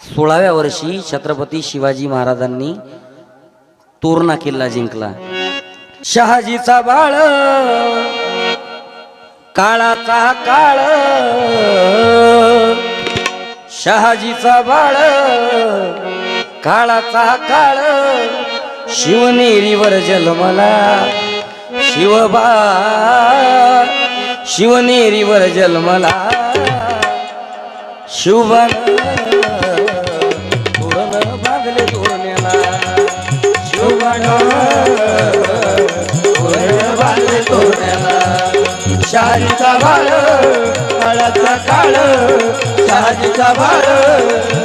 16व्या वर्षी छत्रपती शिवाजी महाराजांनी तोरणा किल्ला जिंकला। शहाजीचा बाळ काळाचा काळ, शहाजीचा बाळ काळाचा काळ, शिवनेरीवर जन्मला शिवबा, शिवनेरीवर जन्मला शिवबा, तोरण बांधले तोरण्याला शिवबान, तोरण बांधले तोरण्याला। शहाजीचा बाळ काळाचा काळ, शहाजीचा बाळ